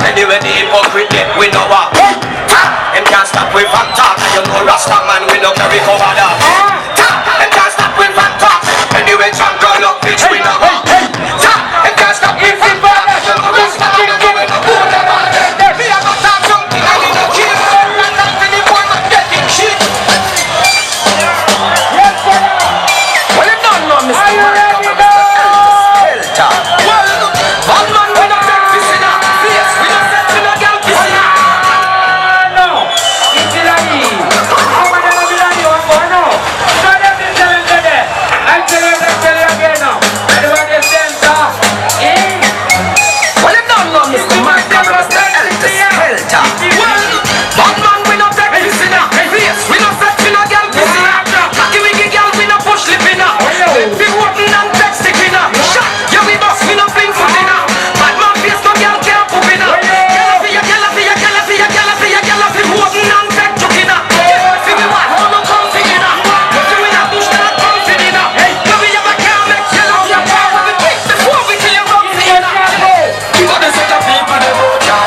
Anyway, the hypocrite dead, we know what. Them can't stop with fat talk. And you know Rasta man, we no carry cover that. Them can't stop with fat talk. Anyway, John girl up, bitch, we know what. Them can't stop with fat talk. And you know Rasta man, we no carry cover that. Me a go talk something and we no kill. And that's when the boy not getting shit. Yes, sir. Well, you don't know, Mr. Are you ready now? Well, one man we no take this in a face. We no set to no girl kiss in a. No, it's in a me. How many of you are you on board now? So let me tell you today. I tell you again now. Everybody center. Well, you don't know, Mr. Michael, Mr. Elvis Helter. Well, one man we no take this in a face. We no set to no girl kiss in a. Cocky wiggy girl we no push lip in a. Big wooden and big stick in a. Shot, yeah we boss we no fling foot in a. Bad man face no girl can't poop in a. Girl fi ya, girl fi ya, girl fi ya, girl fi ya, girl fi wooden and big chuck in a. Fi we want how no comfy in a. But you in a bush not comfy in a. Love you ever can't make you love your power. We quick before we kill your rump in a. But the set of people they vote ya.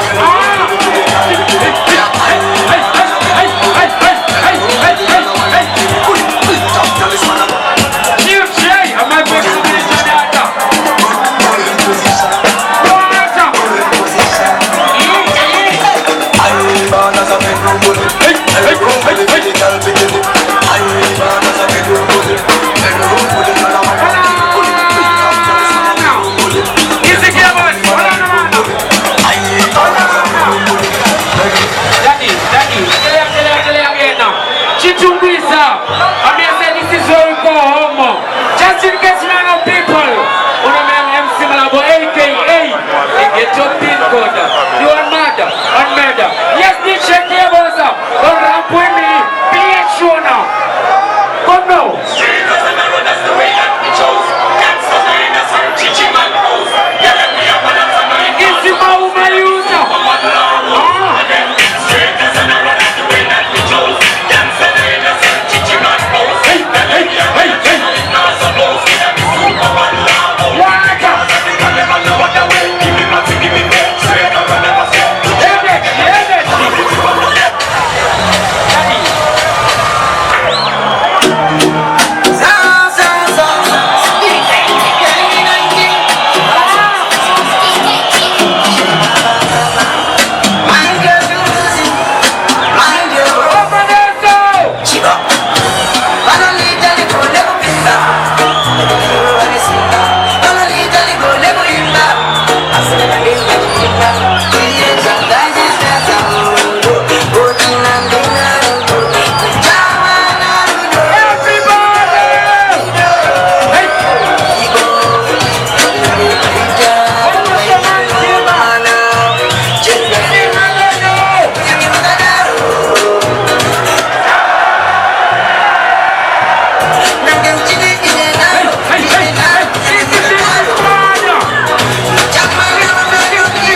I'm born as a bedroom bully. Bedroom bully, the girl be